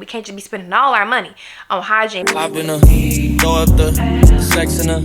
We can't just be spending all our money on hygiene. Hop in a, throw up the sex in a.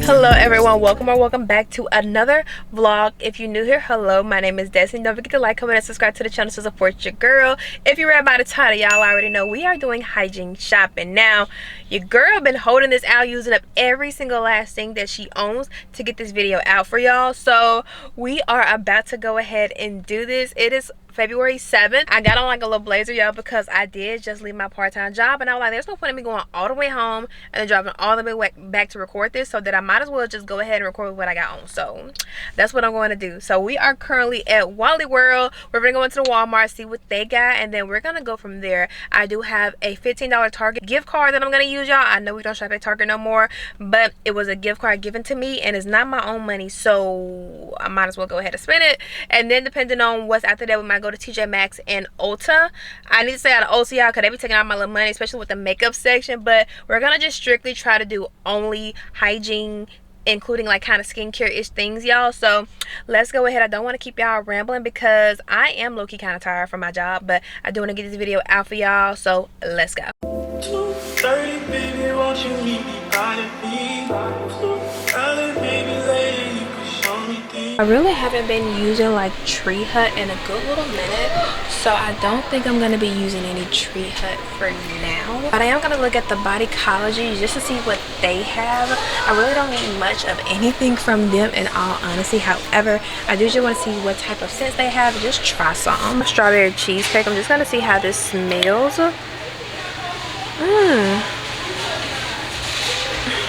Hello everyone, welcome back to another vlog. If you're new here, hello, my name is Destiny. Don't forget to like, comment, and subscribe to the channel to support your girl. If you read by the title, y'all already know we are doing hygiene shopping. Now, your girl been holding this out, using up every single last thing that she owns to get this video out for y'all. So we are about to go ahead and do this. It is February 7th. I got on like a little blazer, y'all, because I did just leave my part-time job, and I was like, there's no point in me going all the way home and then driving all the way back to record this, so that I might as well just go ahead and record what I got on. So that's what I'm going to do. So we are currently at Wally World. We're gonna go into the Walmart, see what they got, and then we're gonna go from there. I do have a $15 Target gift card that I'm gonna use, y'all. I know we don't shop at Target no more, but it was a gift card given to me and it's not my own money, so I might as well go ahead and spend it. And then depending on what's after that, we might go to TJ Maxx and Ulta. I need to stay out of Ulta, y'all, because they be taking out my little money, especially with the makeup section. But we're gonna just strictly try to do only hygiene, including like kind of skincare-ish things, y'all. So let's go ahead. I don't want to keep y'all rambling because I am low-key kind of tired from my job, but I do want to get this video out for y'all, so let's go. 2:30, baby, won't you meet me by the beach? 2:30, baby, later you can show me things. I really haven't been using like Tree Hut in a good little minute, so I don't think I'm going to be using any Tree Hut for now. But I am going to look at the Bodycology just to see what they have. I really don't need much of anything from them in all honesty. However, I do just want to see what type of scents they have and just try some. Strawberry cheesecake. I'm just going to see how this smells.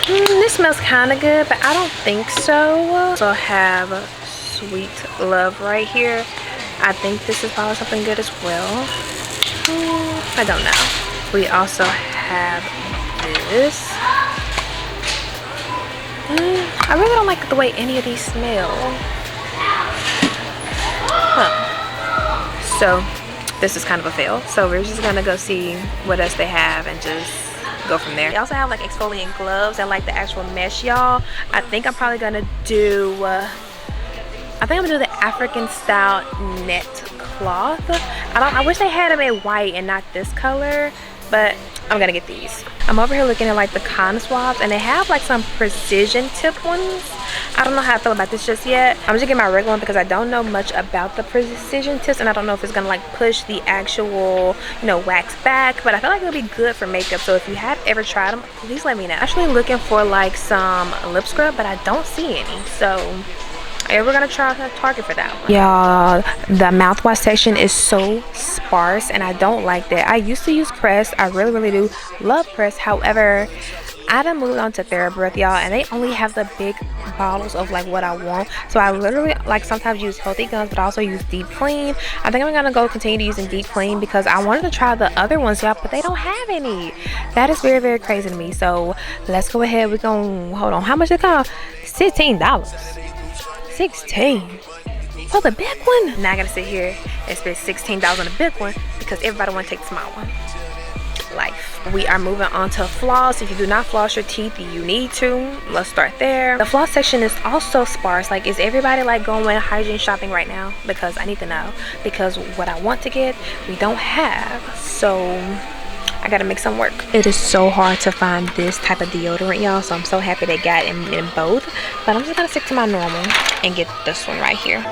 This smells kind of good, but I don't think so. Also have Sweet Love right here. I think this is probably something good as well. I don't know. We also have this. I really don't like the way any of these smell. So this is kind of a fail. So we're just gonna go see what else they have and just go from there. They also have like exfoliating gloves and like the actual mesh, y'all. I think I'm probably gonna do the African style net cloth. I wish they had them in white and not this color, but I'm gonna get these. I'm over here looking at like the cotton swabs, and they have like some precision tip ones. I don't know how I feel about this just yet. I'm just getting my regular one because I don't know much about the precision tips, and I don't know if it's gonna like push the actual, you know, wax back, but I feel like it'll be good for makeup. So if you have ever tried them, please let me know. I'm actually looking for like some lip scrub, but I don't see any, so we're gonna try Target for that one. Y'all, the mouthwash section is so sparse and I don't like that. I used to use Crest. I really do love Crest. However, I done moved on to TheraBreath, y'all, and they only have the big bottles of like what I want. So I literally like sometimes use Healthy Gums, but I also use Deep Clean. I think I'm gonna go continue to using Deep Clean because I wanted to try the other ones, y'all, but they don't have any. That is very crazy to me. So let's go ahead. We're gonna hold on. How much it cost? $16. 16 for the big one. Now I gotta sit here and spend $16 on the big one because everybody want to take the small one. Life. We are moving on to floss. If you do not floss your teeth, you need to. Let's start there. The floss section is also sparse. Like, is everybody like going hygiene shopping right now? Because I need to know, because what I want to get we don't have, so I gotta make some work. It is so hard to find this type of deodorant, y'all, so I'm so happy they got in both, but I'm just gonna stick to my normal and get this one right here.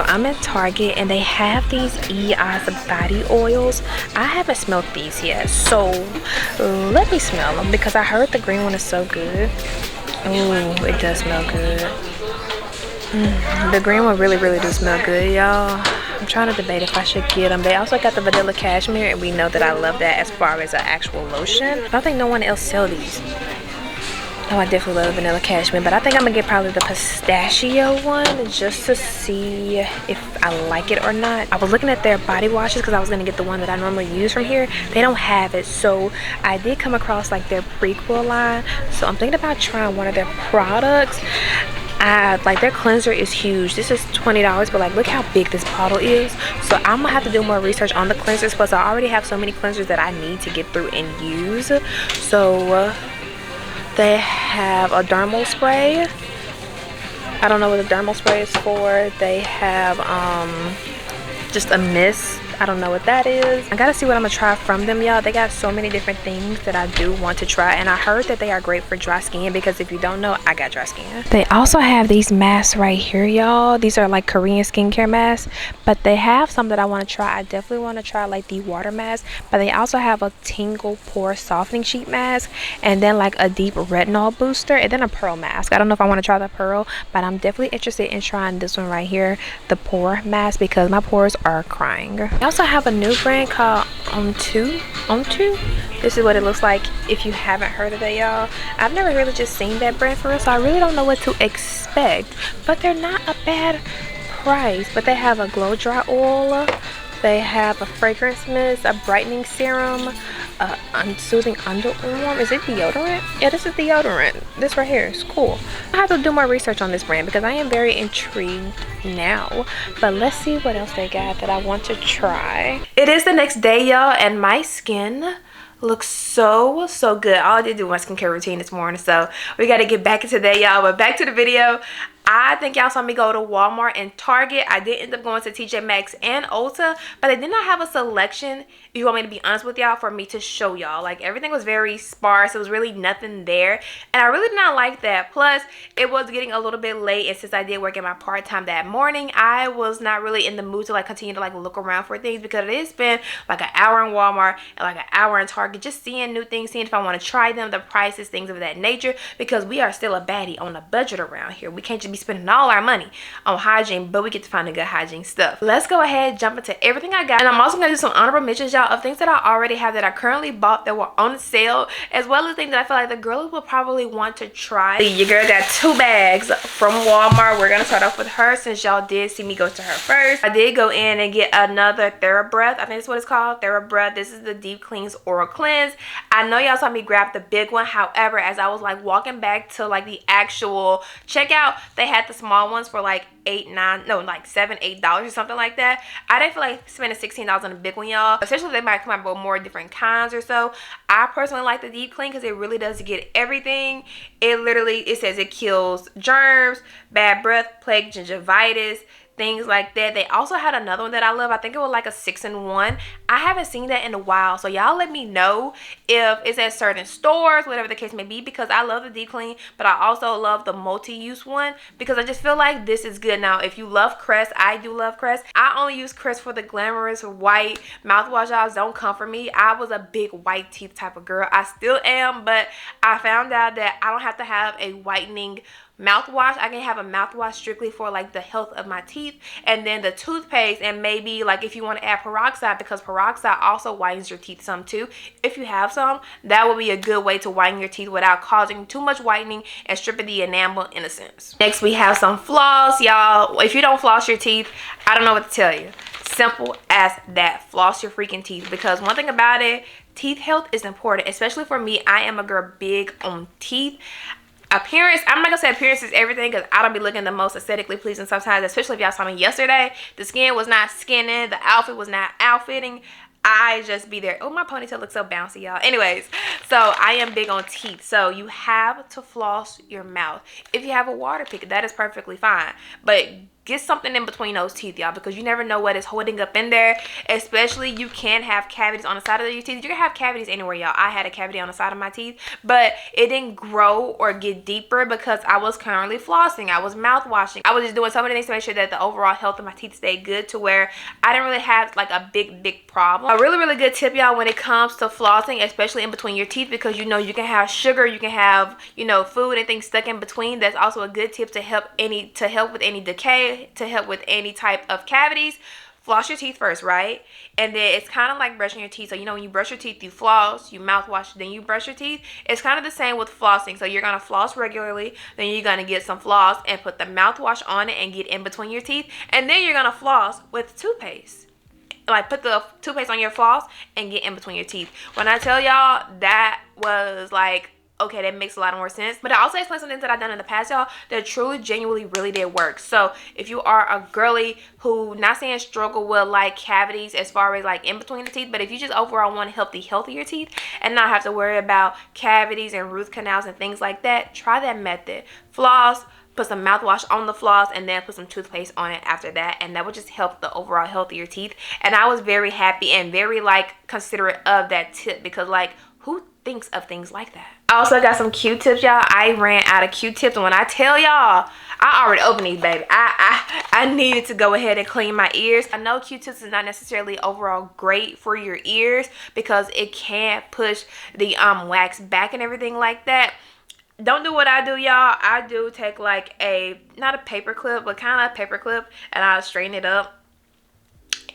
I'm at Target and they have these EI's body oils. I haven't smelled these yet, so let me smell them because I heard the green one is so good. Oh, it does smell good. The green one really do smell good, y'all. I'm trying to debate if I should get them. They also got the vanilla cashmere, and we know that I love that as far as an actual lotion. I don't think no one else sells these. Oh, I definitely love vanilla cashmere, but I think I'm gonna get probably the pistachio one just to see if I like it or not. I was looking at their body washes because I was gonna get the one that I normally use from here. They don't have it, so I did come across like their prequel line, so I'm thinking about trying one of their products. Like their cleanser is huge. This is $20, but like look how big this bottle is. So I'm gonna have to do more research on the cleansers, plus I already have so many cleansers that I need to get through and use. So they have a dermal spray. I don't know what the dermal spray is for. They have just a mist. I don't know what that is. I gotta see what I'm gonna try from them, y'all. They got so many different things that I do want to try, and I heard that they are great for dry skin, because if you don't know, I got dry skin. They also have these masks right here, y'all. These are like Korean skincare masks, but they have some that I want to try. I definitely want to try like the water mask, but they also have a tingle pore softening sheet mask, and then like a deep retinol booster, and then a pearl mask. I don't know if I want to try the pearl, but I'm definitely interested in trying this one right here, the pore mask, because my pores are crying. I also have a new brand called On2. This is what it looks like if you haven't heard of it, y'all. I've never really just seen that brand for real, so I really don't know what to expect, but they're not a bad price. But they have a glow dry oil, they have a fragrance mist, a brightening serum, soothing underarm. Is it deodorant? Yeah, this is deodorant. This right here is cool. I have to do more research on this brand because I am very intrigued now, but let's see what else they got that I want to try. It is the next day, y'all, and my skin looks so good. All I did do was my skincare routine this morning, so we got to get back into that, y'all. But back to the video. I think y'all saw me go to Walmart and Target. I did end up going to TJ Maxx and Ulta, but they did not have a selection, if you want me to be honest with y'all, for me to show y'all. Like, everything was very sparse. It was really nothing there, and I really did not like that. Plus, it was getting a little bit late, and since I did work at my part-time that morning, I was not really in the mood to like continue to like look around for things, because it is spent like an hour in Walmart and like an hour in Target just seeing new things, seeing if I want to try them, the prices, things of that nature, because we are still a baddie on a budget around here. We can't just be spending all our money on hygiene, but we get to find the good hygiene stuff. Let's go ahead, jump into everything I got, and I'm also gonna do some honorable mentions, y'all, of things that I already have that I currently bought that were on sale, as well as things that I feel like the girls will probably want to try. Your girl got 2 bags from Walmart. We're gonna start off with her since y'all did see me go to her first. I did go in and get another TheraBreath. I think that's what it's called, TheraBreath. This is the Deep Cleanse Oral Cleanse. I know y'all saw me grab the big one. However, as I was like walking back to like the actual checkout, they had the small ones for like $7, $8 or something like that. I didn't feel like spending $16 on a big one, y'all, especially if they might come out with more different kinds or so. I personally like the Deep Clean because it really does get everything. It says it kills germs, bad breath, plague, gingivitis, things like that. They also had another one that I love. I think it was like a 6-in-1. I haven't seen that in a while, so y'all let me know if it's at certain stores, whatever the case may be, because I love the Deep Clean, but I also love the multi-use one because I just feel like this is good. Now, if you love Crest, I do love Crest. I only use Crest for the glamorous white mouthwash. Y'all, don't come for me. I was a big white teeth type of girl. I still am, but I found out that I don't have to have a whitening mouthwash. I can have a mouthwash strictly for like the health of my teeth, and then the toothpaste, and maybe like if you want to add peroxide, because peroxide also whitens your teeth some too. If you have some, that would be a good way to whiten your teeth without causing too much whitening and stripping the enamel in a sense. Next, we have some floss, y'all. If you don't floss your teeth, I don't know what to tell you. Simple as that. Floss your freaking teeth, because one thing about it, teeth health is important, especially for me. I am a girl big on teeth. Appearance, I'm not gonna say appearance is everything, because I don't be looking the most aesthetically pleasing sometimes, especially if y'all saw me yesterday. The skin was not skinning, the outfit was not outfitting. I just be there. Oh, my ponytail looks so bouncy, y'all. Anyways, so I am big on teeth. So you have to floss your mouth. If you have a water pick, that is perfectly fine, but get something in between those teeth, y'all, because you never know what is holding up in there. Especially, you can have cavities on the side of your teeth. You can have cavities anywhere, y'all. I had a cavity on the side of my teeth, but it didn't grow or get deeper because I was currently flossing. I was mouthwashing. I was just doing so many things to make sure that the overall health of my teeth stayed good, to where I didn't really have like a big problem. A really good tip, y'all, when it comes to flossing, especially in between your teeth, because you know you can have sugar, you can have, you know, food and things stuck in between. That's also a good tip to help with any decay, to help with any type of cavities. floss your teeth first, right? And then it's kind of like brushing your teeth. So you know, when you brush your teeth, you floss, you mouthwash, then you brush your teeth. It's kind of the same with flossing. So you're gonna floss regularly, then you're gonna get some floss and put the mouthwash on it and get in between your teeth, and then you're gonna floss with toothpaste. Like, put the toothpaste on your floss and get in between your teeth. When I tell y'all, that was like, okay, that makes a lot more sense. But I also explained some things that I've done in the past, y'all, that truly, genuinely, really did work. So if you are a girly who, not saying struggle with like cavities as far as like in between the teeth, but if you just overall want healthier teeth and not have to worry about cavities and root canals and things like that, try that method. Floss, put some mouthwash on the floss, and then put some toothpaste on it after that, and that would just help the overall healthier teeth. And I was very happy and very like considerate of that tip, because like, who thinks of things like that? I also got some Q-tips, y'all. I ran out of Q-tips, and when I tell y'all, I already opened these, baby. I needed to go ahead and clean my ears. I know Q-tips is not necessarily overall great for your ears because it can push the wax back and everything like that. Don't do what I do, y'all. I do take like not a paper clip, but kind of a paper clip, and I'll straighten it up.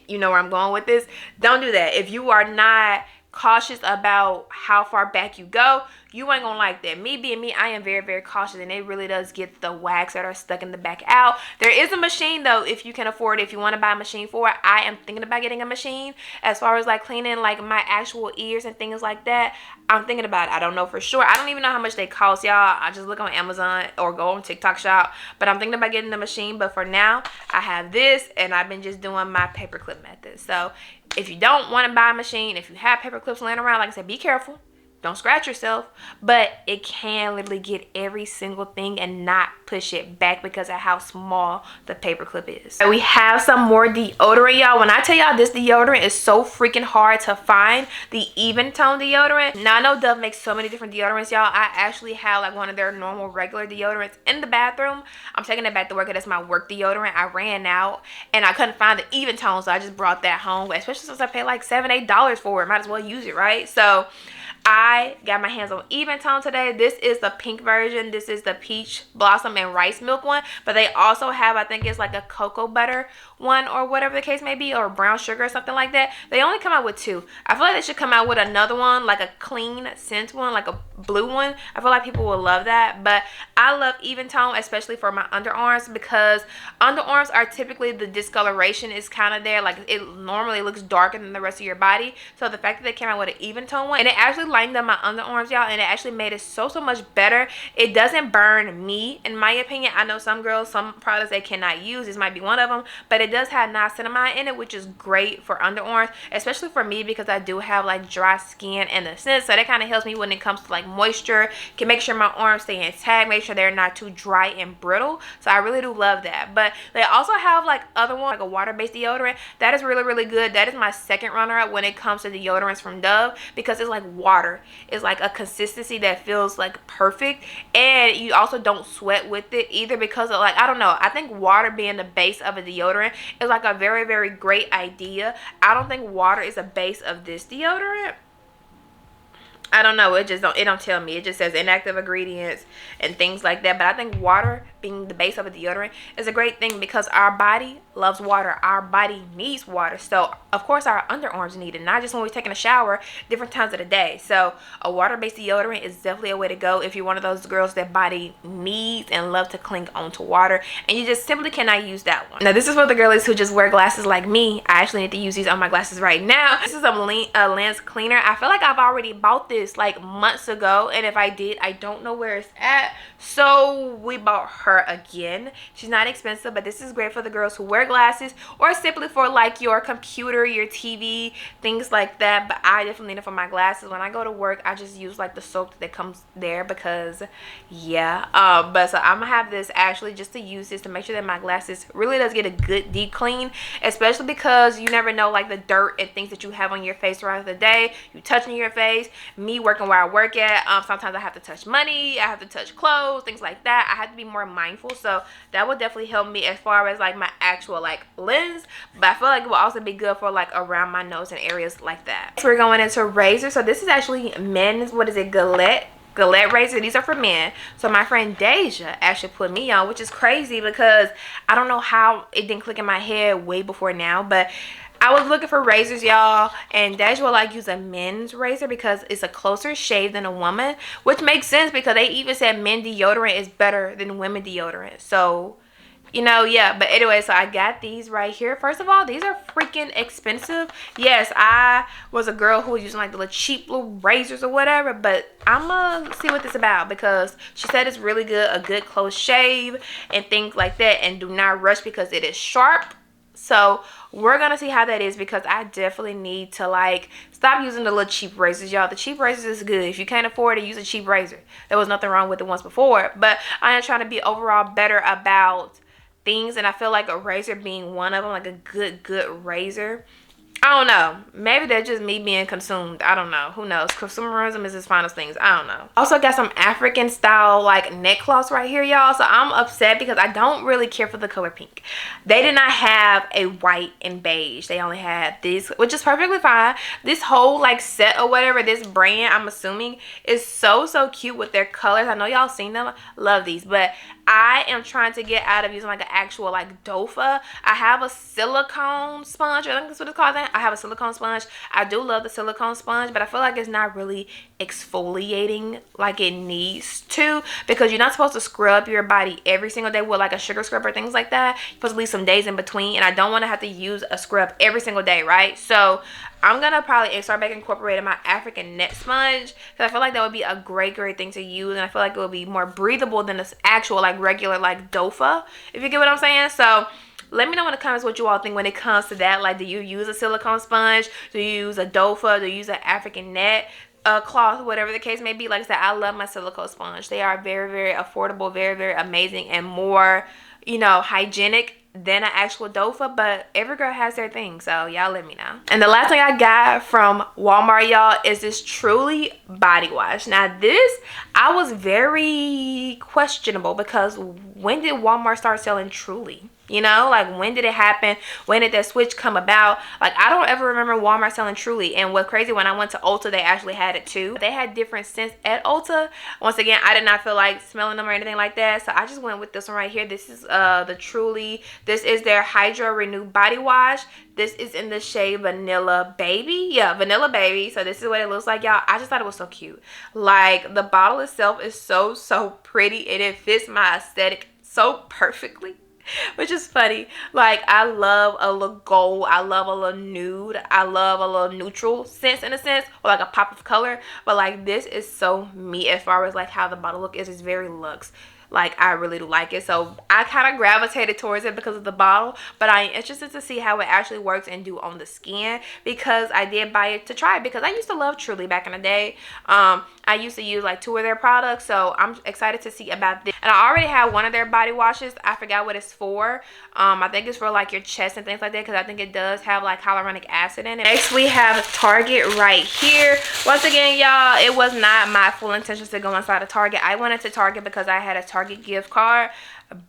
You know where I'm going with this. Don't do that. If you are not cautious about how far back you go, you ain't gonna like that. Me being me, I am very, very cautious, and it really does get the wax that are stuck in the back out. There is a machine though, if you can afford it, if you want to buy a machine for it. I am thinking about getting a machine as far as like cleaning like my actual ears and things like that. I'm thinking about it. I don't know for sure. I don't even know how much they cost, y'all. I just look on Amazon or go on TikTok shop, but I'm thinking about getting the machine. But for now, I have this, and I've been just doing my paperclip method. So if you don't want to buy a machine, if you have paper clips laying around, like I said, be careful. Don't scratch yourself, but it can literally get every single thing and not push it back because of how small the paper clip is. We have some more deodorant, y'all. When I tell y'all this deodorant is so freaking hard to find, the even tone deodorant. Now I know Dove makes so many different deodorants, y'all. I actually have like one of their normal regular deodorants in the bathroom. I'm taking it back to work, and that's my work deodorant. I ran out and I couldn't find the even tone, so I just brought that home, especially since I paid like $7-8 for it. Might as well use it, right? So I got my hands on even tone today. This is the pink version. This is the peach blossom and rice milk one, but they also have, I think it's like a cocoa butter one or whatever the case may be, or brown sugar or something like that. They only come out with two. I feel like they should come out with another one, like a clean scent one, like a blue one. I feel like people will love that. But I love even tone, especially for my underarms, because underarms are typically, the discoloration is kind of there. Like, it normally looks darker than the rest of your body. So the fact that they came out with an even tone one, and it actually lightened up my underarms, y'all, and it actually made it so much better. It doesn't burn me, in my opinion. I know some girls, some products they cannot use. This might be one of them, but it does have niacinamide in it, which is great for underarms, especially for me because I do have like dry skin in the sense. So that kind of helps me when it comes to like moisture. Can make sure my arms stay intact, make sure they're not too dry and brittle. So I really do love that. But they also have like other ones, like a water-based deodorant that is really, really good. That is my second runner-up when it comes to deodorants from Dove, because it's like water. It's like a consistency that feels like perfect, and you also don't sweat with it either, because of like, I don't know, I think water being the base of a deodorant is like a very, very great idea. I don't think water is a base of this deodorant. I don't know, it don't tell me. It just says inactive ingredients and things like that. But I think water being the base of a deodorant is a great thing, because our body loves water. Our body needs water. So of course our underarms need it, not just when we're taking a shower, different times of the day. So a water-based deodorant is definitely a way to go if you're one of those girls that body needs and love to cling onto water, and you just simply cannot use that one. Now this is for the girlies who just wear glasses like me. I actually need to use these on my glasses right now. This is a lens cleaner. I feel like I've already bought this like months ago, and if I did, I don't know where it's at, so we bought her again. She's not expensive, but this is great for the girls who wear glasses, or simply for like your computer, your TV, things like that. But I definitely need it for my glasses. When I go to work, I just use like the soap that comes there, because yeah. But so I'm gonna have this actually just to use this to make sure that my glasses really does get a good deep clean, especially because you never know like the dirt and things that you have on your face throughout the day. You touching your face, me working where I work at, sometimes I have to touch money, I have to touch clothes, things like that. I have to be more mindful, so that will definitely help me as far as like my actual like lens. But I feel like it will also be good for like around my nose and areas like that. So we're going into razor. So this is actually men's, what is it, Gillette Gillette razor. These are for men. So my friend Deja actually put me on, which is crazy because I don't know how it didn't click in my head way before now, but I was looking for razors, y'all, and Deja will like use a men's razor because it's a closer shave than a woman, which makes sense because they even said men deodorant is better than women deodorant. So, you know, yeah. But anyway, so I got these right here. First of all, these are freaking expensive. Yes, I was a girl who was using like the little cheap little razors or whatever, but I'm gonna see what this about because she said it's really good, a good close shave and things like that, and do not rush because it is sharp. So we're gonna see how that is because I definitely need to like stop using the little cheap razors, y'all. The cheap razors is good. If you can't afford it, use a cheap razor. There was nothing wrong with the ones before, but I am trying to be overall better about things, and I feel like a razor being one of them, like a good razor. I don't know. Maybe that's just me being consumed. I don't know. Who knows? Consumerism is its finest things. I don't know. Also got some African style like neck cloths right here, y'all. So I'm upset because I don't really care for the color pink. They did not have a white and beige. They only had this, which is perfectly fine. This whole like set or whatever, this brand, I'm assuming, is so cute with their colors. I know y'all seen them. Love these. But I am trying to get out of using like an actual like dofa. I have a silicone sponge. I think that's what it's called. I have a silicone sponge. I do love the silicone sponge, but I feel like it's not really exfoliating like it needs to because you're not supposed to scrub your body every single day with like a sugar scrub or things like that. You're supposed to leave some days in between, and I don't want to have to use a scrub every single day, right? So I'm gonna probably start back incorporating my African net sponge because I feel like that would be a great thing to use, and I feel like it would be more breathable than this actual like regular like dofa, if you get what I'm saying. So let me know in the comments what you all think when it comes to that. Like, do you use a silicone sponge? Do you use a dofa? Do you use an African net cloth? Whatever the case may be. Like I said, I love my silicone sponge. They are very affordable, very amazing, and more, you know, hygienic than an actual dofa, but every girl has their thing, so y'all let me know. And the last thing I got from Walmart, y'all, is this Truly body wash. Now this, I was very questionable because when did Walmart start selling Truly? You know, like when did it happen? When did that switch come about? Like I don't ever remember Walmart selling Truly. And what's crazy, when I went to Ulta, they actually had it too. They had different scents at Ulta. Once again, I did not feel like smelling them or anything like that, so I just went with this one right here. This is the Truly. This is their Hydra Renew body wash. This is in the shade Vanilla Baby. Yeah, Vanilla Baby. So this is what it looks like, y'all. I just thought it was so cute. Like the bottle itself is so pretty, and it fits my aesthetic so perfectly, which is funny. Like I love a little gold, I love a little nude, I love a little neutral sense in a sense, or like a pop of color. But like this is so me as far as like how the bottle look is. It's very luxe. Like I really do like it, so I kind of gravitated towards it because of the bottle, but I am interested to see how it actually works and do on the skin because I did buy it to try it because I used to love Truly back in the day. I used to use like 2 of their products, so I'm excited to see about this. And I already have one of their body washes. I forgot what it's for. I think it's for like your chest and things like that because I think it does have like hyaluronic acid in it. Next we have Target right here. Once again, y'all, it was not my full intentions to go inside of Target. I went into Target because I had a Target gift card,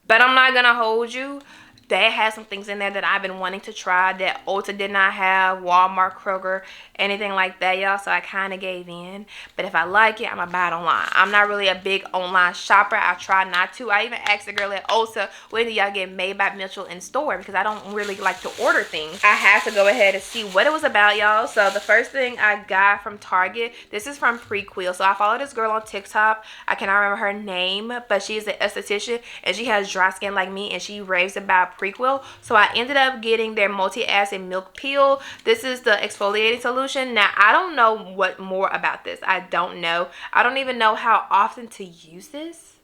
but I'm not gonna hold you. They had some things in there that I've been wanting to try that Ulta did not have, Walmart, Kroger, anything like that, y'all. So I kind of gave in. But if I like it, I'm going to buy it online. I'm not really a big online shopper. I try not to. I even asked the girl at Ulta, when do y'all get Made by Mitchell in store? Because I don't really like to order things. I have to go ahead and see what it was about, y'all. So the first thing I got from Target, this is from Prequel. So I follow this girl on TikTok. I cannot remember her name, but she's an esthetician and she has dry skin like me, and she raves about Prequel. So I ended up getting their multi-acid milk peel. This is the exfoliating solution. Now I don't know what more about this. I don't know. I don't even know how often to use this.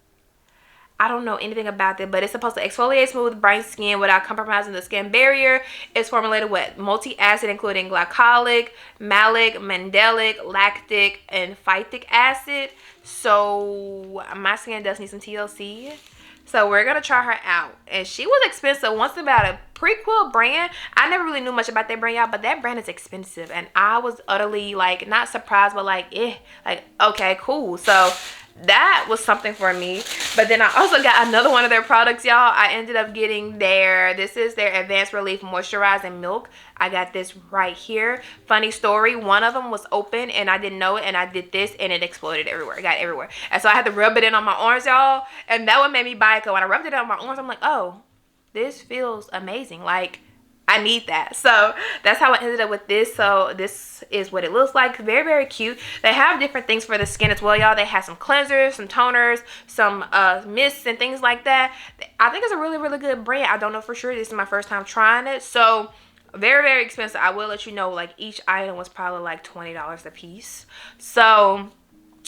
I don't know anything about it, but it's supposed to exfoliate smooth, bright skin without compromising the skin barrier. It's formulated with multi-acid, including glycolic, malic, mandelic, lactic, and phytic acid. So my skin does need some TLC. So we're gonna try her out, and she was expensive. Once about a Prequel brand, I never really knew much about that brand, y'all, but that brand is expensive, and I was utterly like not surprised, but like like okay, cool. So that was something for me. But then I also got another one of their products, y'all. I ended up getting this is their Advanced Relief Moisturizing Milk. I got this right here. Funny story, one of them was open and I didn't know it, and I did this and it exploded everywhere. It got everywhere. And so I had to rub it in on my arms, y'all. And that one made me buy it, because when I rubbed it on my arms, I'm like, oh, this feels amazing. Like, I need that. So that's how I ended up with this. So this is what it looks like. Very, very cute. They have different things for the skin as well, y'all. They have some cleansers, some toners, some mists and things like that. I think it's a really, really good brand. I don't know for sure. This is my first time trying it. So very, very expensive. I will let you know, like, each item was probably like $20 a piece. So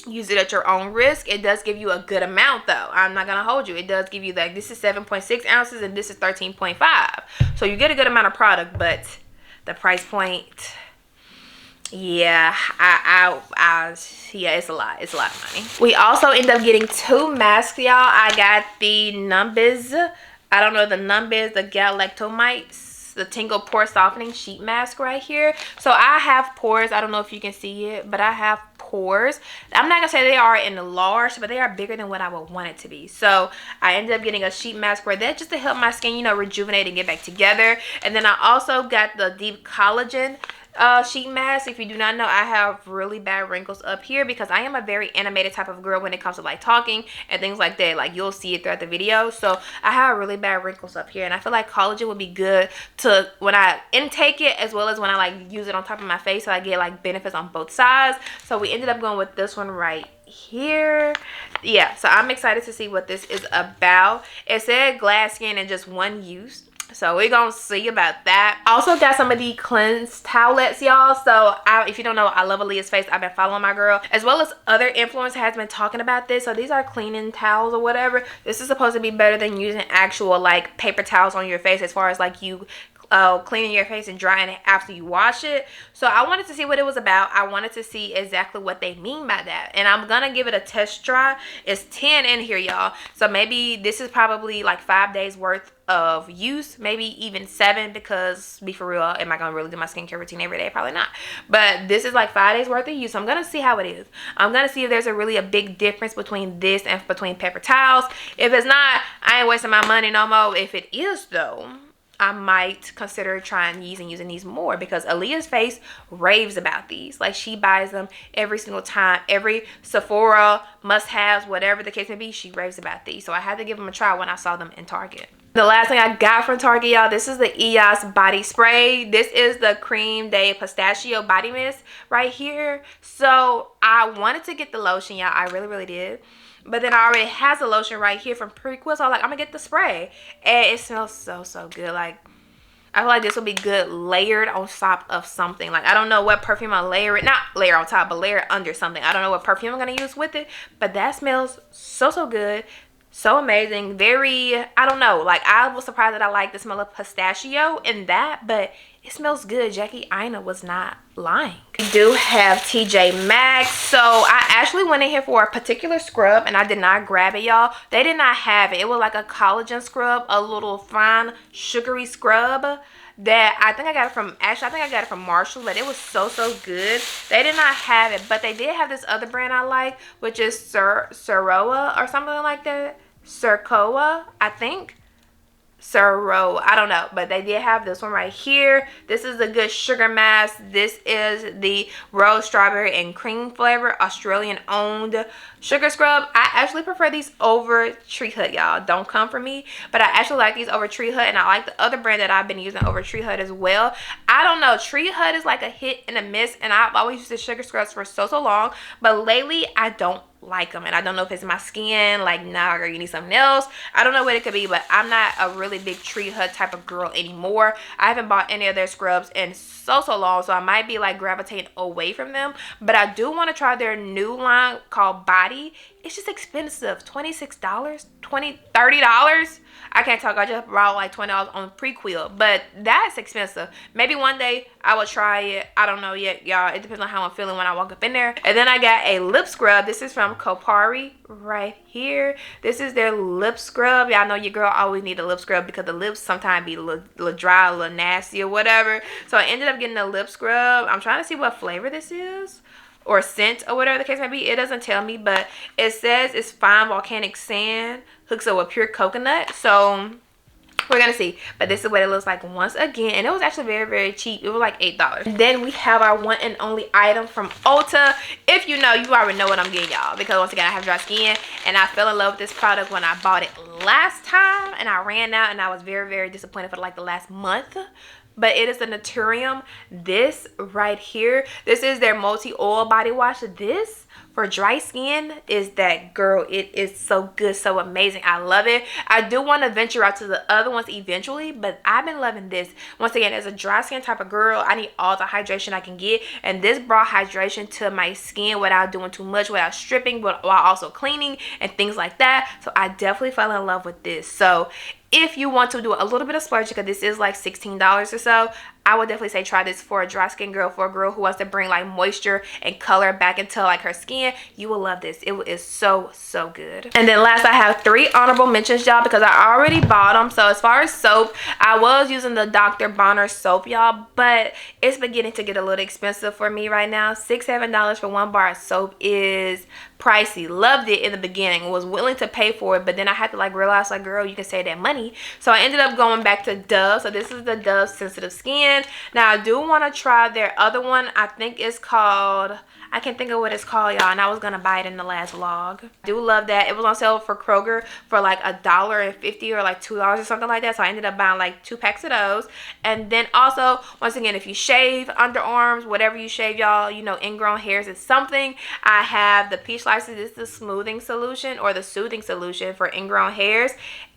use it at your own risk. It does give you a good amount, though. I'm not gonna hold you. It does give you, like, this is 7.6 ounces and this is 13.5, so you get a good amount of product. But the price point, yeah, yeah, it's a lot. It's a lot of money. We also end up getting 2 masks, y'all. I got the Numbiz, I don't know, the Numbiz, the Galactomites, the Tingle Pore Softening Sheet Mask right here. So I have pores. I don't know if you can see it, but I have pores. I'm not gonna say they are in large, but they are bigger than what I would want it to be. So I ended up getting a sheet mask for that, just to help my skin, you know, rejuvenate and get back together. And then I also got the Deep Collagen sheet mask. If you do not know, I have really bad wrinkles up here because I am a very animated type of girl when it comes to, like, talking and things like that. Like, you'll see it throughout the video. So I have really bad wrinkles up here, and I feel like collagen would be good to, when I intake it, as well as when I, like, use it on top of my face, so I get, like, benefits on both sides. So we ended up going with this one right here. Yeah, so I'm excited to see what this is about. It said glass skin and just one use, so we're gonna see about that. Also got some of the cleanse towelettes, y'all. So if you don't know, I love Aaliyah's Face. I've been following my girl, as well as other influencers has been talking about this. So these are cleaning towels or whatever. This is supposed to be better than using actual, like, paper towels on your face, as far as, like, you cleaning your face and drying it after you wash it. So I wanted to see what it was about. I wanted to see exactly what they mean by that, and I'm gonna give it a test try. It's 10 in here, y'all, so maybe this is probably like 5 days worth of use, maybe even 7, because, be for real, am I gonna really do my skincare routine every day? Probably not. But this is like 5 days worth of use, so I'm gonna see how it is. I'm gonna see if there's a big difference between this and between paper towels. If it's not, I ain't wasting my money no more. If it is, though, I might consider trying these and using these more, because Aaliyah's Face raves about these. Like, she buys them every single time. Every Sephora must-haves, whatever the case may be, she raves about these. So I had to give them a try when I saw them in Target. The last thing I got from Target, y'all, this is the EOS body spray. This is the Cream Day Pistachio Body Mist right here. So I wanted to get the lotion, y'all. I really, really did. But then I already has the lotion right here from Prequel, so I'm like, I'm gonna get the spray, and it smells so, so good. Like, I feel like this will be good layered on top of something. Like, I don't know what perfume I'll layer it, not layer on top, but layer it under something. I don't know what perfume I'm gonna use with it, but that smells so, so good. So amazing. Very, I don't know, like, I was surprised that I like the smell of pistachio in that, but it smells good. Jackie Aina was not lying. We do have TJ Maxx. So I actually went in here for a particular scrub and I did not grab it, y'all. They did not have it. It was like a collagen scrub, a little fine sugary scrub that I think I got it from, actually I think I got it from Marshall, but it was so, so good. They did not have it, but they did have this other brand I like, which is Seroa or something like that. Sercoa, I think. Sero, I don't know, but they did have this one right here. This is a good sugar mask. This is the rose strawberry and cream flavor, Australian owned sugar scrub. I actually prefer these over Tree Hut, y'all. Don't come for me, but I actually like these over Tree Hut, and I like the other brand that I've been using over Tree Hut as well. I don't know, Tree Hut is like a hit and a miss, and I've always used the sugar scrubs for so, so long, but lately I don't like them, and I don't know if it's my skin, like, nah, girl, you need something else. I don't know what it could be, but I'm not a really big Tree Hut type of girl anymore. I haven't bought any of their scrubs in so, so long, so I might be like gravitating away from them, but I do want to try their new line called Body. It's just expensive, $26, $30. I can't talk. I just bought like $20 on Prequel, but that's expensive. Maybe one day I will try it. I don't know yet, y'all. It depends on how I'm feeling when I walk up in there. And then I got a lip scrub. This is from Kopari right here. This is their lip scrub. Y'all know your girl always need a lip scrub because the lips sometimes be a little dry, a little nasty or whatever. So I ended up getting a lip scrub. I'm trying to see what flavor this is. or scent or whatever the case may be. It doesn't tell me, but it says it's fine volcanic sand hooked up with pure coconut. So we're gonna see, but this is what it looks like once again, and it was actually very, very cheap. It was like $8. And then we have our one and only item from Ulta. If you know, you already know what I'm getting, y'all, because once again I have dry skin, and I fell in love with this product when I bought it last time, and I ran out, and I was very, very disappointed for like the last month. But it is the Naturium. This right here, this is their multi-oil body wash. This for dry skin is that, girl, it is so good, so amazing. I love it. I do want to venture out to the other ones eventually, but I've been loving this. Once again, as a dry skin type of girl, I need all the hydration I can get, and this brought hydration to my skin without doing too much, without stripping, but while also cleaning and things like that. So I definitely fell in love with this. So if you want to do a little bit of splurge, because this is like $16 or so, I would definitely say try this for a dry skin girl, for a girl who wants to bring like moisture and color back into like her skin. You will love this. It is so, so good. And then last, I have 3 honorable mentions, y'all, because I already bought them. So as far as soap, I was using the Dr. Bonner soap, y'all, but it's beginning to get a little expensive for me right now. $6-7 for 1 bar of soap is pricey. Loved it in the beginning, was willing to pay for it, but then I had to like realize, like, girl, you can save that money. So I ended up going back to Dove. So this is the Dove Sensitive Skin. Now I do want to try their other one. I think it's called, I can't think of what it's called, y'all, and I was gonna buy it in the last vlog. I do love that. It was on sale for Kroger for like $1.50 or like $2 or something like that. So I ended up buying like 2 packs of those. And then also, once again, if you shave underarms, whatever you shave, y'all, you know, ingrown hairs is something. I have the Peach Slices. This is the smoothing solution or the soothing solution for ingrown hairs.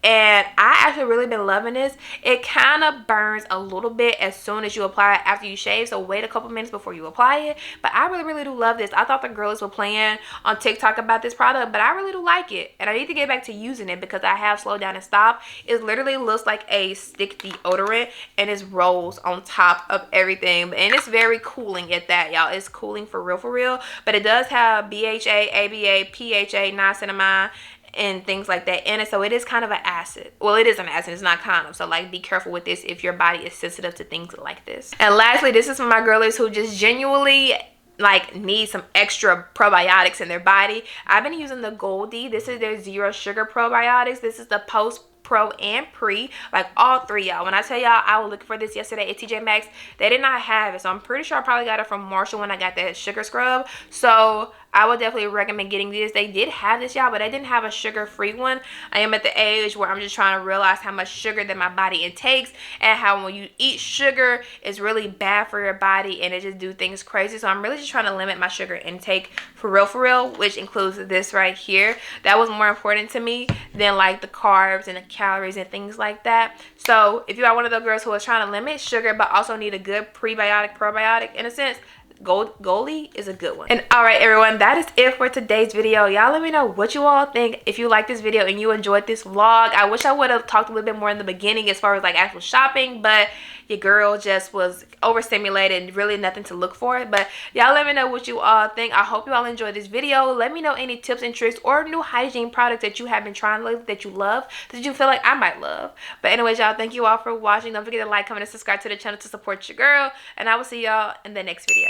And I actually really been loving this. It kind of burns a little bit as soon as you apply it after you shave, so wait a couple minutes before you apply it. But I really, really do love this. I thought the girls were playing on TikTok about this product, but I really do like it, and I need to get back to using it because I have slowed down and stopped. It literally looks like a stick deodorant, and it rolls on top of everything, and it's very cooling at that, y'all. It's cooling for real, but it does have BHA, ABA, PHA, niacinamide, and things like that in it. So it is kind of an acid. Well, it is an acid. It's not condom. So like, be careful with this if your body is sensitive to things like this. And lastly, this is for my girlies who just genuinely like need some extra probiotics in their body. I've been using the Goldie. This is their 0 sugar probiotics. This is the post, pro, and pre, like all 3, y'all. When I tell y'all I was looking for this yesterday at TJ Maxx, they did not have it. So I'm pretty sure I probably got it from Marshall when I got that sugar scrub. So I would definitely recommend getting this. They did have this, y'all, but I didn't have a sugar-free one. I am at the age where I'm just trying to realize how much sugar that my body intakes, and how when you eat sugar, it's really bad for your body, and it just do things crazy. So I'm really just trying to limit my sugar intake for real, which includes this right here. That was more important to me than like the carbs and the calories and things like that. So if you are one of those girls who is trying to limit sugar but also need a good prebiotic, probiotic in a sense, Goldie is a good one. And all right, everyone, that is it for today's video. Y'all let me know what you all think. If you like this video and you enjoyed this vlog, I wish I would have talked a little bit more in the beginning as far as like actual shopping, but your girl just was overstimulated and really nothing to look for. But y'all let me know what you all think. I hope you all enjoyed this video. Let me know any tips and tricks or new hygiene products that you have been trying lately that you love, that you feel like I might love. But anyways, y'all, thank you all for watching. Don't forget to like, comment, and subscribe to the channel to support your girl, and I will see y'all in the next video.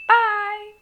Bye.